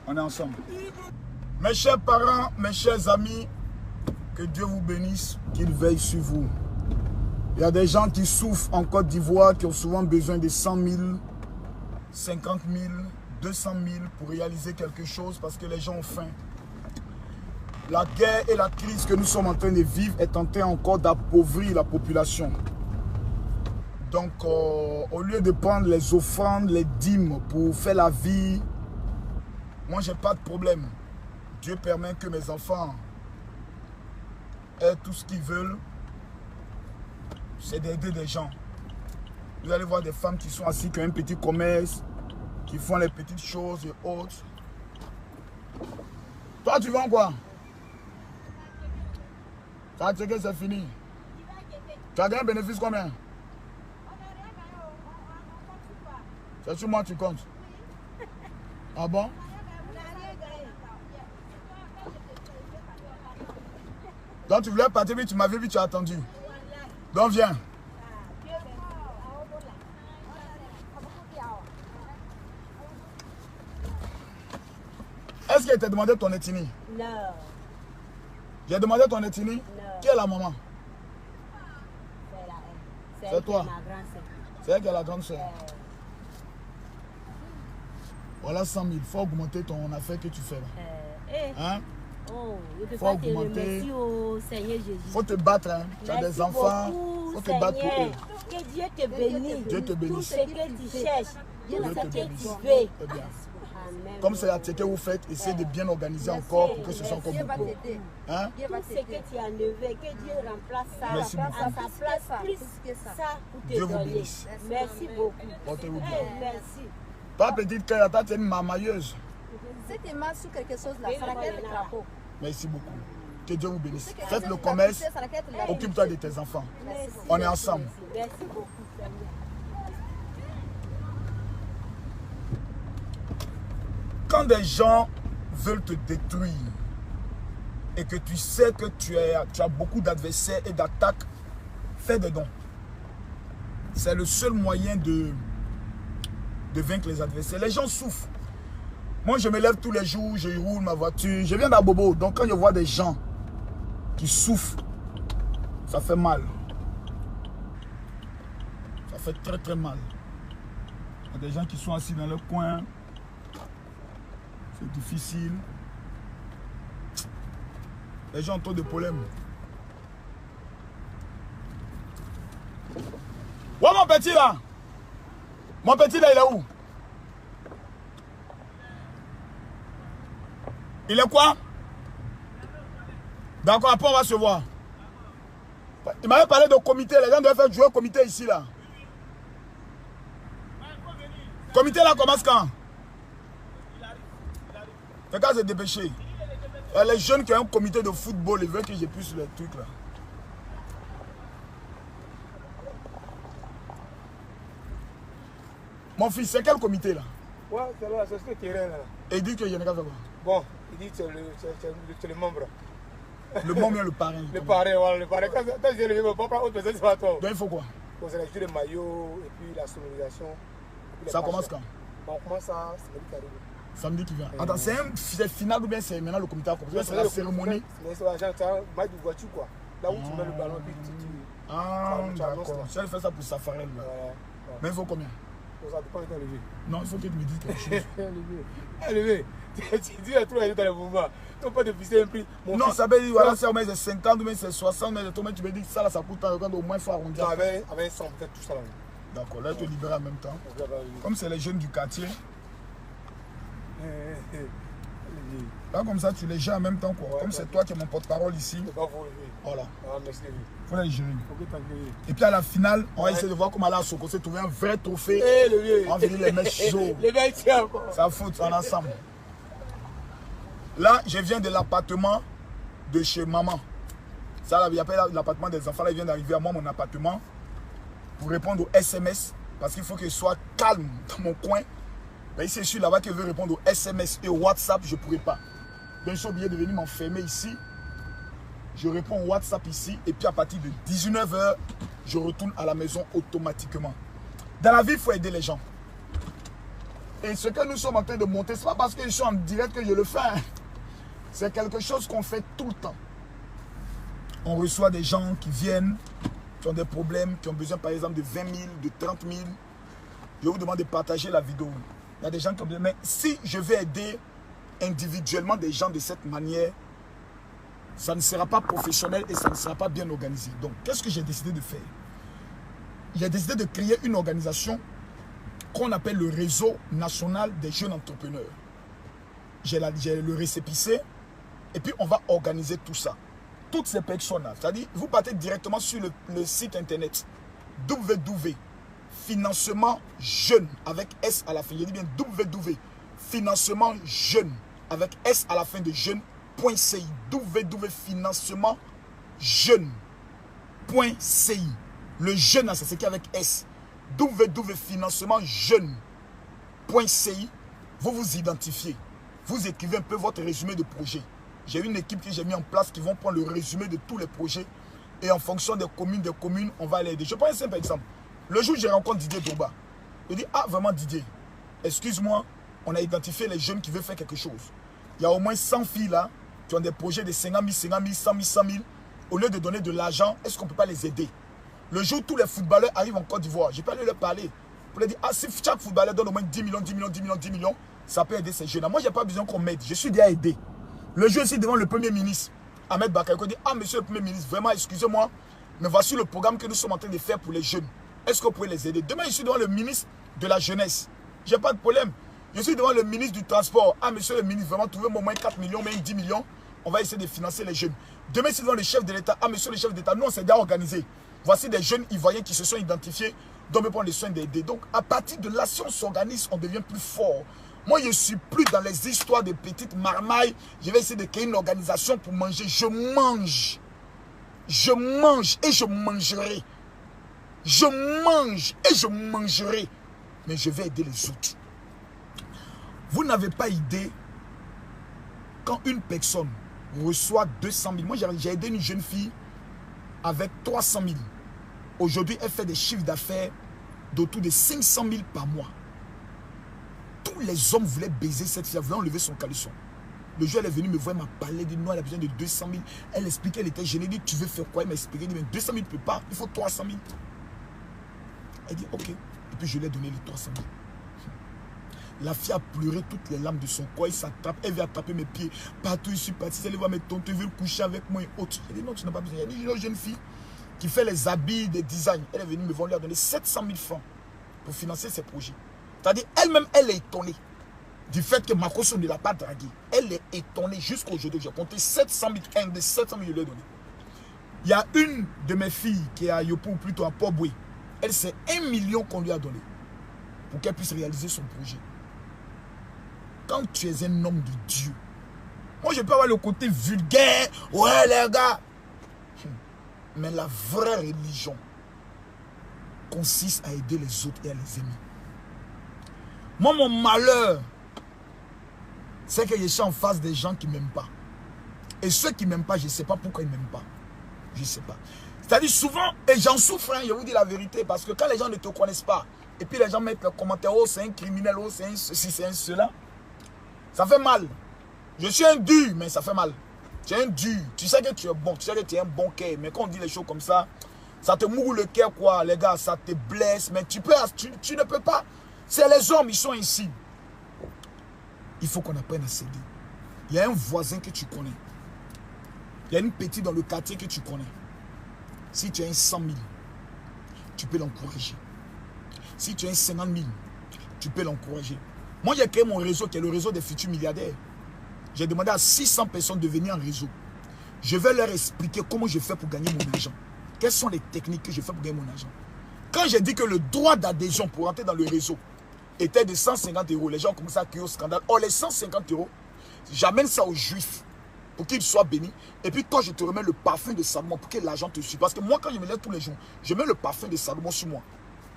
On est ensemble. Mes chers parents, mes chers amis, que Dieu vous bénisse, qu'il veille sur vous. Il y a des gens qui souffrent en Côte d'Ivoire, qui ont souvent besoin de 100 000, 50 000, 200 000 pour réaliser quelque chose parce que les gens ont faim. La guerre et la crise que nous sommes en train de vivre est en train encore d'appauvrir la population. Donc, au lieu de prendre les offrandes, les dîmes pour faire la vie, moi, je n'ai pas de problème. Dieu permet que mes enfants aient tout ce qu'ils veulent. C'est d'aider des gens. Vous allez voir des femmes qui sont assises, qui ont un petit commerce, qui font les petites choses et autres. Toi, tu vends quoi? Ça a checké, c'est fini. Tu as gagné un bénéfice combien? C'est sur moi que tu comptes. Ah bon? Donc tu voulais partir, mais tu m'avais vu, tu as attendu. Donc viens. Est-ce qu'elle t'a demandé ton ethnie? Non. J'ai demandé ton ethnie? Non. Qui est la maman? C'est toi? C'est elle qui est la grande soeur. Voilà 100 000. Il faut augmenter ton affaire que tu fais là. Hein? Oh, il faut augmenter. Il faut te battre. Hein? Tu as des enfants. Il faut te battre pour eux. Que Dieu te bénisse. Dieu te bénisse. Tout ce que tu cherches, Dieu tout ce te que bénisse. tu veux. C'est bien. Amen. Comme c'est la que vous faites, essayez de bien organiser encore pour que ce soit encore beaucoup. Hein? Tout ce que tu as enlevé, que Dieu remplace ça Merci à beaucoup. sa place plus ça pour te Dieu vous donner. bénisse. Merci beaucoup. Portez-vous bien. Merci. Toi, petite Kaya, toi, tu es une mamailleuse. Si tu marches sur quelque chose là, ça raquette le crapaud. Merci beaucoup. Que Dieu vous bénisse. Faites le commerce. Occupe-toi de tes enfants. Merci. On est ensemble. Merci beaucoup, Seigneur. Quand des gens veulent te détruire et que tu sais que tu as beaucoup d'adversaires et d'attaques, fais des dons. C'est le seul moyen de vaincre les adversaires. Les gens souffrent. Moi, je me lève tous les jours, je roule ma voiture. Je viens d'Abobo. Donc, quand je vois des gens qui souffrent, ça fait mal. Ça fait très, très mal. Il y a des gens qui sont assis dans leur coin. C'est difficile. Les gens ont trop de problèmes. Ouais, mon petit là. Mon petit là, il est où? Il est quoi? D'accord, après on va se voir. Il m'avait parlé de comité. Les gens doivent faire jouer au comité ici là. Comité là commence quand? Fais qu'à se dépêcher. Il y a les jeunes qui ont un comité de football, ils veulent que je puisse le truc là. Mon fils, c'est quel comité là? Ouais, c'est là, c'est ce terrain là. Et il dit que je n'ai qu'à faire quoi? Bon, il dit que c'est le membre. Le membre et le parrain. Le parrain, voilà, le parrain. Quand je ne veux pas prendre autre personne, c'est pas toi. Donc il faut quoi? Bon, c'est la jeu de maillot et puis la sonorisation. Ça commence quand? Bon, on commence ça, c'est le qui arrive. Samedi qui vient. Attends, c'est final ou bien c'est maintenant le comité a commencé? C'est la cérémonie. C'est un match de voiture quoi. Là où tu mets le ballon et puis tu. Ah, d'accord. Si elle fait ça pour Safarel. Mais il faut combien? Ça dépend de ton levé. Non, il faut que tu me dises quelque chose. Levé. Tu dis à tous les jours dans le mouvement. Tu n'as pas de fixer un prix. Non, ça veut dire, voilà, c'est 50 ou bien c'est 60, mais tu me dis que ça, là, ça coûte tant, au moins il faut arrondir. Avec 100, peut-être tout ça là. D'accord, là, tu te libères en même temps. Comme c'est les jeunes du quartier. Là, comme ça, tu les gères en même temps, quoi. Comme c'est toi qui es mon porte-parole ici. Voilà. Il faut les gérer. Et puis à la finale, on va essayer de voir comment aller à Soko, c'est trouver un vrai trophée. On va venir les mettre chauds. Ça fout en ensemble. Là, je viens de l'appartement de chez maman. Ça, là, il n'y a pas l'appartement des enfants. Là, il vient d'arriver à moi, mon appartement, pour répondre aux SMS. Parce qu'il faut qu'il soit calme dans mon coin. Mais c'est celui là-bas qui veut répondre aux SMS et au WhatsApp, je ne pourrai pas. Donc, je suis obligé de venir m'enfermer ici. Je réponds au WhatsApp ici. Et puis, à partir de 19 h, je retourne à la maison automatiquement. Dans la vie, il faut aider les gens. Et ce que nous sommes en train de monter, ce n'est pas parce que je suis en direct que je le fais. Hein. C'est quelque chose qu'on fait tout le temps. On reçoit des gens qui viennent, qui ont des problèmes, qui ont besoin par exemple de 20 000, de 30 000. Je vous demande de partager la vidéo. Il y a des gens qui ont besoin. Mais si je vais aider individuellement des gens de cette manière, ça ne sera pas professionnel et ça ne sera pas bien organisé. Donc, qu'est-ce que j'ai décidé de faire? J'ai décidé de créer une organisation qu'on appelle le Réseau National des Jeunes Entrepreneurs. J'ai le récépissé et puis on va organiser tout ça. Toutes ces personnes-là, c'est-à-dire, vous partez directement sur le site internet www.financement jeune avec S à la fin. Je dis bien www.financement jeune avec S à la fin de jeune.ci. www.financement jeune.ci. Le jeune, ça s'écrit avec S. www.financement jeune.ci. Vous vous identifiez. Vous écrivez un peu votre résumé de projet. J'ai une équipe que j'ai mis en place qui vont prendre le résumé de tous les projets. Et en fonction des communes, on va l'aider. Je prends un simple exemple. Le jour où j'ai rencontré Didier Doba, je dis, ah vraiment Didier, excuse-moi, on a identifié les jeunes qui veulent faire quelque chose. Il y a au moins 100 filles là, qui ont des projets de 50 000, 50 000, 100 000, 100 000. Au lieu de donner de l'argent, est-ce qu'on ne peut pas les aider? Le jour où tous les footballeurs arrivent en Côte d'Ivoire, je peux aller leur parler. Pour leur dire, ah, si chaque footballeur donne au moins 10 millions, 10 millions, 10 millions, 10 millions, ça peut aider ces jeunes. Moi, je n'ai pas besoin qu'on m'aide. Je suis déjà aidé. Le jour ici devant le Premier ministre, Ahmed Bakayoko dit, ah, monsieur le Premier ministre, vraiment, excusez-moi, mais voici le programme que nous sommes en train de faire pour les jeunes. Est-ce que vous pouvez les aider? Demain, je suis devant le ministre de la Jeunesse. Je n'ai pas de problème. Je suis devant le ministre du Transport. Ah, monsieur le ministre, vraiment, trouvez-moi au moins 4 millions, même 10 millions. On va essayer de financer les jeunes. Demain, je suis devant le chef de l'État. Ah, monsieur le chef d'État, nous, on s'est déjà organisé. Voici des jeunes Ivoiriens qui se sont identifiés, dont on prend les soins d'aider. Donc, à partir de là, si on s'organise, on devient plus fort. Moi, je ne suis plus dans les histoires de petites marmailles. Je vais essayer de créer une organisation pour manger. Je mange. Je mange et je mangerai. Je mange et je mangerai. Mais je vais aider les autres. Vous n'avez pas idée quand une personne reçoit 200 000. Moi, j'ai aidé une jeune fille avec 300 000. Aujourd'hui, elle fait des chiffres d'affaires d'autour de 500 000 par mois. Tous les hommes voulaient baiser cette fille, voulaient enlever son caleçon. Le jour, elle est venue me voir, elle m'a parlé de nous, elle a besoin de 200 000. Elle expliquait, elle était gênée, elle dit, tu veux faire quoi? Elle m'a expliqué, elle dit, mais 200 000 ne peut pas, il faut 300 000. Elle dit, ok. Et puis je lui ai donné les 300 000. La fille a pleuré toutes les larmes de son corps, elle s'attrape, elle vient attraper mes pieds. Partout, je suis parti, elle va mes tontes, elle veut coucher avec moi et autres. Elle dit, non, tu n'as pas besoin. Il y a une jeune fille qui fait les habits, des designs. Elle est venue me voir, lui a donné 700 000 francs pour financer ses projets. C'est-à-dire, elle-même, elle est étonnée du fait que Makosso ne l'a pas dragué. Elle est étonnée jusqu'à aujourd'hui. J'ai compté 700 000, un de 700 000, je lui ai donné. Il y a une de mes filles qui est à Yopo, ou plutôt à Port-Boué. Elle, c'est 1 million qu'on lui a donné pour qu'elle puisse réaliser son projet. Quand tu es un homme de Dieu, moi, je peux avoir le côté vulgaire. Ouais, les gars. Mais la vraie religion consiste à aider les autres et à les aimer. Moi, mon malheur, c'est que je suis en face des gens qui ne m'aiment pas. Et ceux qui ne m'aiment pas, je ne sais pas pourquoi ils ne m'aiment pas. Je ne sais pas. C'est-à-dire souvent, et j'en souffre, hein, je vous dis la vérité, parce que quand les gens ne te connaissent pas, et puis les gens mettent leurs commentaires, oh c'est un criminel, oh c'est un ceci, c'est un cela, ça fait mal. Je suis un dur, mais ça fait mal. Tu es un dur, tu sais que tu es bon, tu sais que tu es un bon cœur, mais quand on dit les choses comme ça te mouille le cœur, quoi, les gars, ça te blesse, mais tu ne peux pas. C'est les hommes, ils sont ici. Il faut qu'on apprenne à céder. Il y a un voisin que tu connais. Il y a une petite dans le quartier que tu connais. Si tu as un 100 000, tu peux l'encourager. Si tu as un 50 000, tu peux l'encourager. Moi, j'ai créé mon réseau qui est le réseau des futurs milliardaires. J'ai demandé à 600 personnes de venir en réseau. Je vais leur expliquer comment je fais pour gagner mon argent. Quelles sont les techniques que je fais pour gagner mon argent. Quand j'ai dit que le droit d'adhésion pour entrer dans le réseau était de 150 €, les gens ont commencé à crier au scandale. Oh, les 150 €, j'amène ça aux juifs pour qu'ils soient bénis. Et puis quand je te remets le parfum de Salomon pour que l'argent te suive. Parce que moi, quand je me lève tous les jours, je mets le parfum de Salomon sur moi.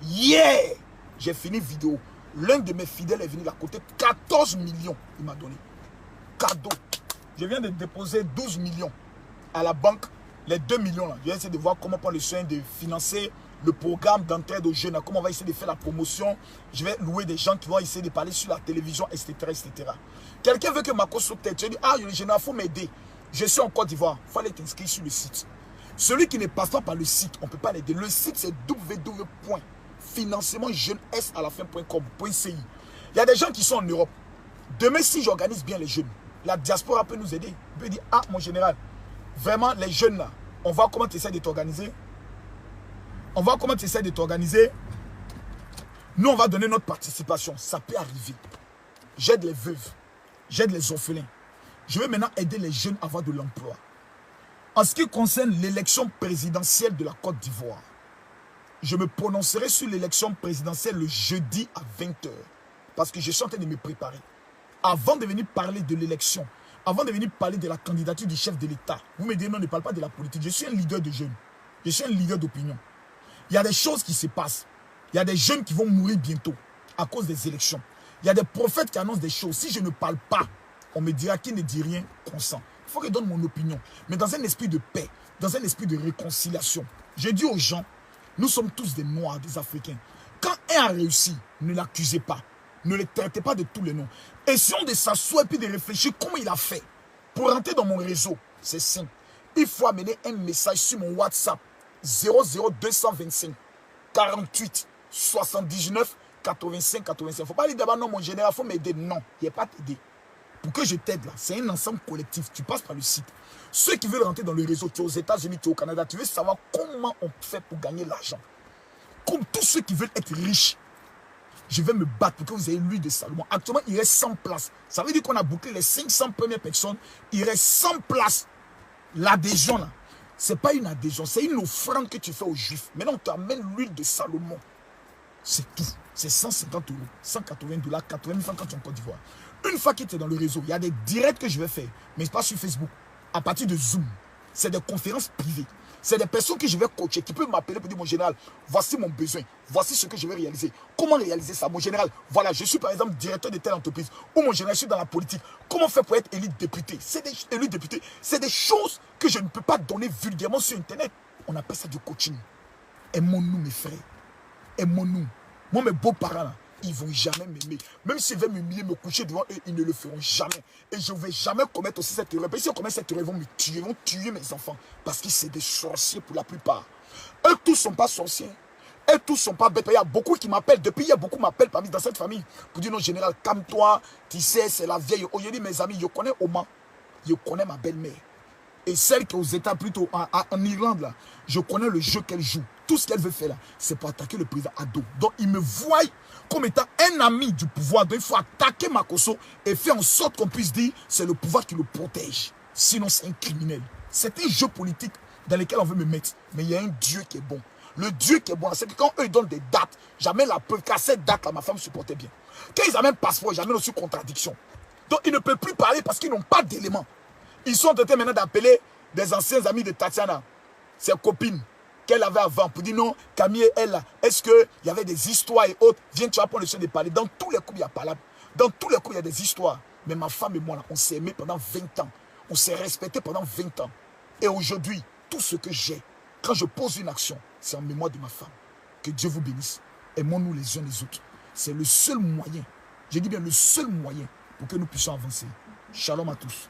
Yeah! J'ai fini vidéo. L'un de mes fidèles est venu à côté 14 millions. Il m'a donné. Cadeau. Je viens de déposer 12 millions à la banque. Les 2 millions là. Je vais essayer de voir comment prendre le soin de financer le programme d'entraide aux jeunes, comment on va essayer de faire la promotion. Je vais louer des gens qui vont essayer de parler sur la télévision, etc. etc. Quelqu'un veut que Makosso t'aide. Tu dis, ah, le général, il faut m'aider. Je suis en Côte d'Ivoire. Il faut aller t'inscrire sur le site. Celui qui ne passe pas par le site, on ne peut pas l'aider. Le site, c'est www.financementjeunessalafin.com.ci. Il y a des gens qui sont en Europe. Demain, si j'organise bien les jeunes, la diaspora peut nous aider. Il peut dire, ah, mon général, vraiment, les jeunes là, on va comment tu essaies de t'organiser. On va comment tu essaies de t'organiser. Nous, on va donner notre participation. Ça peut arriver. J'aide les veuves. J'aide les orphelins. Je vais maintenant aider les jeunes à avoir de l'emploi. En ce qui concerne l'élection présidentielle de la Côte d'Ivoire, je me prononcerai sur l'élection présidentielle le jeudi à 20 h. Parce que je suis en train de me préparer. Avant de venir parler de l'élection, avant de venir parler de la candidature du chef de l'État, vous me dites non, ne parle pas de la politique. Je suis un leader de jeunes. Je suis un leader d'opinion. Il y a des choses qui se passent. Il y a des jeunes qui vont mourir bientôt à cause des élections. Il y a des prophètes qui annoncent des choses. Si je ne parle pas, on me dira qui ne dit rien consent. Il faut que je donne mon opinion. Mais dans un esprit de paix, dans un esprit de réconciliation. Je dis aux gens, nous sommes tous des Noirs, des Africains. Quand un a réussi, ne l'accusez pas. Ne le traitez pas de tous les noms. Essayons de s'asseoir et puis de réfléchir comment il a fait. Pour rentrer dans mon réseau, c'est simple. Il faut amener un message sur mon WhatsApp. 00225 48 79 85 85. Il ne faut pas dire d'abord non, mon général, il faut m'aider. Non, il n'y a pas t'aider. Pour que je t'aide là, c'est un ensemble collectif. Tu passes par le site. Ceux qui veulent rentrer dans le réseau, tu es aux États-Unis, tu es au Canada, tu veux savoir comment on fait pour gagner l'argent. Comme tous ceux qui veulent être riches, je vais me battre pour que vous ayez l'huile de Salomon. Actuellement, il reste 100 places. Ça veut dire qu'on a bouclé les 500 premières personnes. Il reste 100 places. L'adhésion là, ce n'est pas une adhésion, c'est une offrande que tu fais aux Juifs. Maintenant, on t'amène l'huile de Salomon. C'est tout. C'est 150 €, 180 $, 80 000 francs quand tu es en Côte d'Ivoire. Une fois que tu es dans le réseau, il y a des directs que je vais faire, mais pas sur Facebook, à partir de Zoom. C'est des conférences privées. C'est des personnes que je vais coacher, qui peuvent m'appeler pour dire, mon général, voici mon besoin, voici ce que je vais réaliser. Comment réaliser ça? Mon général, voilà, je suis par exemple directeur de telle entreprise, ou mon général, je suis dans la politique. Comment faire pour être élu député? C'est des élus députés, c'est des choses que je ne peux pas donner vulgairement sur Internet. On appelle ça du coaching. Aimons-nous, mes frères. Aimons-nous. Moi, mes beaux-parents, là, ils ne vont jamais m'aimer. Même s'ils veulent m'humilier, me coucher devant eux, ils ne le feront jamais. Et je ne vais jamais commettre aussi cette erreur. Si on commet cette erreur, ils vont me tuer, ils vont tuer mes enfants. Parce que c'est des sorciers pour la plupart. Eux tous ne sont pas sorciers. Eux tous ne sont pas bêtes. Il y a beaucoup qui m'appellent. Depuis, il y a beaucoup qui m'appellent parmi dans cette famille. Pour dire, non, général, calme-toi. Tu sais, c'est la vieille. Oh, je dis, mes amis, je connais Oma. Je connais ma belle-mère. Et celle qui est aux États, plutôt en Irlande, là, je connais le jeu qu'elle joue. Tout ce qu'elle veut faire là, c'est pour attaquer le président Ado. Donc, il me voit comme étant un ami du pouvoir. Donc, il faut attaquer Makosso et faire en sorte qu'on puisse dire c'est le pouvoir qui le protège. Sinon, c'est un criminel. C'est un jeu politique dans lequel on veut me mettre. Mais il y a un Dieu qui est bon. Le Dieu qui est bon, c'est que quand eux ils donnent des dates, j'amène la preuve qu'à cette date-là, ma femme supportait bien. Quand ils amènent passeport, j'amène aussi contradiction. Donc, ils ne peuvent plus parler parce qu'ils n'ont pas d'éléments. Ils sont en train maintenant d'appeler des anciens amis de Tatiana, ses copines qu'elle avait avant, pour dire non, Camille, elle, est-ce qu'il y avait des histoires et autres? Viens, tu vas prendre le soin de parler. Dans tous les coups, il y a parlé. Dans tous les coups, il y a des histoires. Mais ma femme et moi, là, on s'est aimés pendant 20 ans. On s'est respectés pendant 20 ans. Et aujourd'hui, tout ce que j'ai, quand je pose une action, c'est en mémoire de ma femme. Que Dieu vous bénisse. Aimons-nous les uns les autres. C'est le seul moyen, je dis bien le seul moyen pour que nous puissions avancer. Shalom à tous.